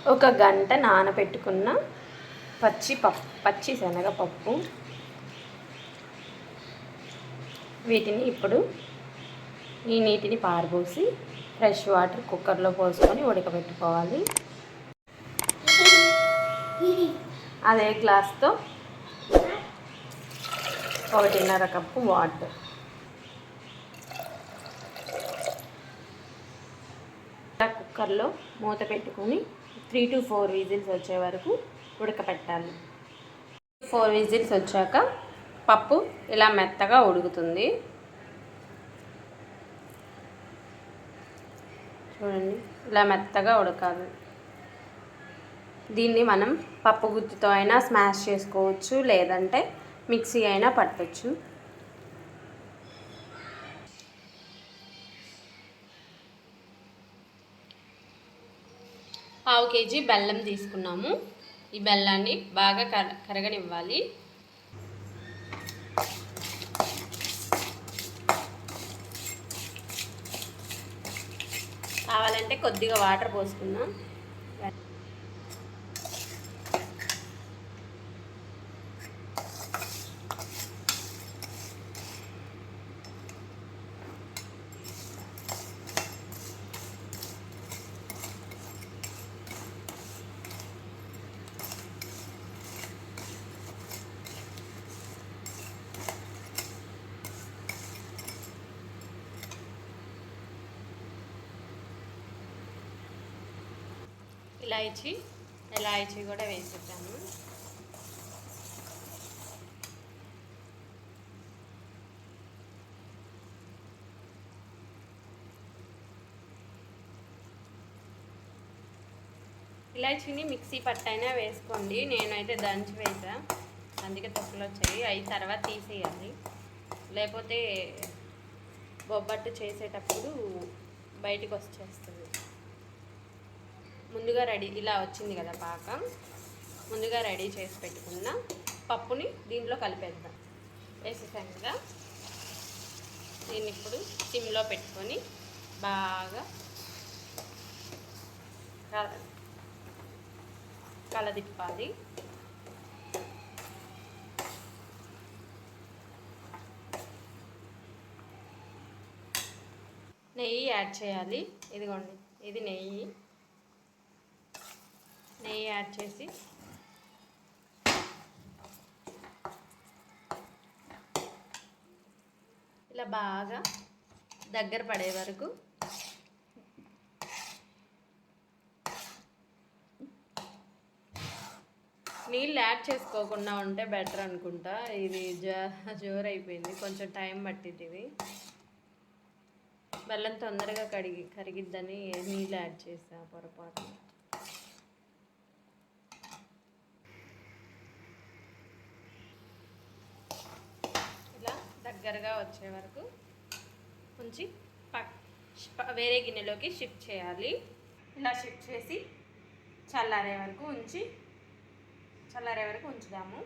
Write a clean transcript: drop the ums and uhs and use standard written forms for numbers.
ఒక గంట నానబెట్టుకున్న పచ్చి శనగపప్పు, వీటిని ఇప్పుడు ఈ నీటిని పారబోసి ఫ్రెష్ వాటర్ కుక్కర్లో పోసుకొని ఉడకబెట్టుకోవాలి. అదే గ్లాస్తో 1.5 కప్పు వాటర్. కుక్కర్లో మూత పెట్టుకొని 3 to 4 విజిల్స్ వచ్చే వరకు ఉడకపెట్టాలి. 4 విజిల్స్ వచ్చాక పప్పు ఇలా మెత్తగా ఉడుకుతుంది. చూడండి, ఇలా మెత్తగా ఉడకాలి. దీన్ని మనం పప్పు గుత్తితో అయినా స్మాష్ చేసుకోవచ్చు, లేదంటే మిక్సీ అయినా పట్టవచ్చు. ½ kg బెల్లం తీసుకున్నాము. ఈ బెల్లాన్ని బాగా కరగనివ్వాలి. కావాలంటే కొద్దిగా వాటర్ పోసుకుందాం. ఇలాయచీ కూడా వేసేసాను. ఇలాచీని మిక్సీ పట్టైనా వేసుకోండి, నేనైతే దంచి వేసా, అందుకే తొక్కలు వచ్చాయి. అవి తర్వాత తీసేయాలి, లేకపోతే బొబ్బట్టు చేసేటప్పుడు బయటికి వచ్చేస్తుంది. ముందుగా ఇలా వచ్చింది కదా పాకం, ముందుగా రెడీ చేసి పెట్టుకున్న పప్పుని దీంట్లో కలిపేద్దాం. వేసేసాం కదా, దీన్ని ఇప్పుడు సిమ్లో పెట్టుకొని బాగా కలదిప్పాలి. నెయ్యి యాడ్ చేయాలి. ఇదిగోండి, ఇది నెయ్యి యాడ్ చేసి ఇలా బాగా దగ్గర పడే వరకు నీళ్ళు యాడ్ చేసుకోకుండా ఉంటే బెటర్ అనుకుంటా. ఇది జోరైపోయింది, కొంచెం టైం పట్టింది. ఇది బెల్లం తొందరగా కరిగిద్దని నీళ్ళు యాడ్ చేసా పొరపాటు. ఇలా దగ్గరగా వచ్చే వరకు ఉంచి వేరే గిన్నెలోకి షిఫ్ట్ చేయాలి. ఇలా షిఫ్ట్ చేసి చల్లారే వరకు ఉంచుదాము.